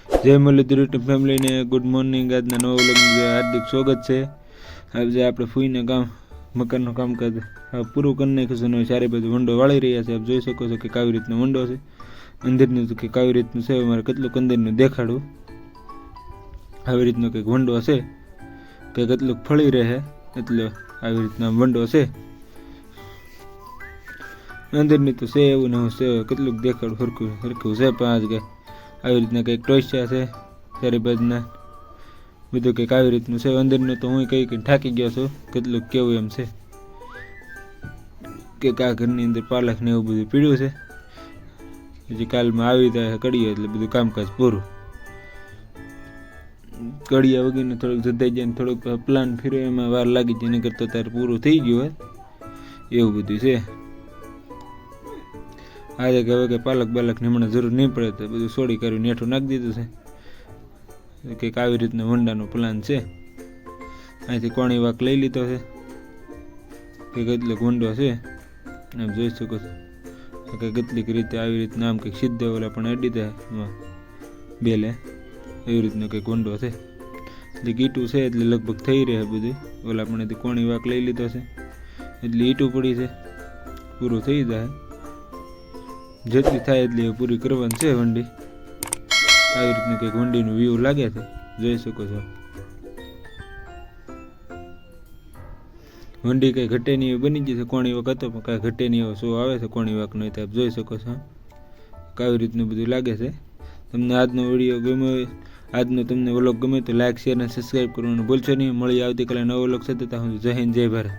જય મુરલીધર યુટ્યુબ ફેમિલીને good morning. આજના નવા વ્લોગમાં હાર્દિક સ્વાગત છે. આજે આપણે ફૂઈને મકાનનું કામકાજ પૂરું કરી નાખ્યું છે. ચારે બાજુ વંડો વાળી રહ્યા છે. આપ જોઈ શકો છો કે કેવી રીતનો વંડો છે, અંદરનું કે કેવી રીતનું છે. મારે કેટલુંક અંદરનું દેખાડું. આવી રીતનો કંઈક વંડો છે કે કેટલુંક ફળી રહે, એટલે આવી રીતના વંડો છે. અંદરની તો છે એવું ને હું છે કેટલુંક દેખાડું સરખું છે. પાંચ કે આવી રીતના કંઈક ટોસ્યા છે ચારે બાજુના, બધું કંઈક આવી રીતનું છે. અંદરનું તો હું કંઈક થાકી ગયો છું, કેટલુંક કેવું એમ છે કે આ ઘરની અંદર પાલક ને એવું બધું પીડ્યું છે. હજી કાલમાં આવી જાય કડીએ એટલે બધું કામકાજ પૂરું. કડિયા વગેરે થોડુંક જતાઈ જાય ને થોડુંક પ્લાન ફેરવે એમાં વાર લાગી જાય, નકર તો તારે પૂરું થઈ ગયું હોય એવું બધું છે. આજે કે હવે કે પાલક બાલકની હમણાં જરૂર નહીં પડે તો બધું સોડી કરીને હેઠું નાખી દીધું છે. કંઈક આવી રીતના વંડાનો પ્લાન છે. અહીંથી કોણી વાક લઈ લીધો છે કે કેટલીક વંડો છે, આમ જોઈ શકો છો કે કેટલીક રીતે આવી રીતના આમ કંઈક સીધે ઓલા પણ અડી દે બેલે એવી રીતનો કંઈક વંડો છે. એટલે ઈટું છે એટલે લગભગ થઈ રહે બધું. ઓલા પણ કોણી વાક લઈ લીધો છે એટલે ઈટું પડી છે, પૂરું થઈ જાય. જેટલી થાય એટલી પૂરી કરવાની છે વંડી. આવી રીતનું કંઈક વંડીનું વ્યૂ લાગે છે, જોઈ શકો છો. વંડી કંઈ ઘટે નહીં એવી બની ગઈ છે. કોણી વાક હતો પણ કાંઈ ઘટે નહીં એવો શો આવે છે કોણી વાકનો, તો આપ જોઈ શકો છો. આવી રીતનું બધું લાગે છે. તમને આજનો વિડીયો ગમે, આજનો તમને વ્લોગ ગમે તો લાઈક, શેર અને સબસ્ક્રાઈબ કરવાનું ભૂલશો નહીં. મળી આવતીકાલે નવો વ્લોગ સાથે. ત્યાં સુધી જય હિન્દ, જય ભારત.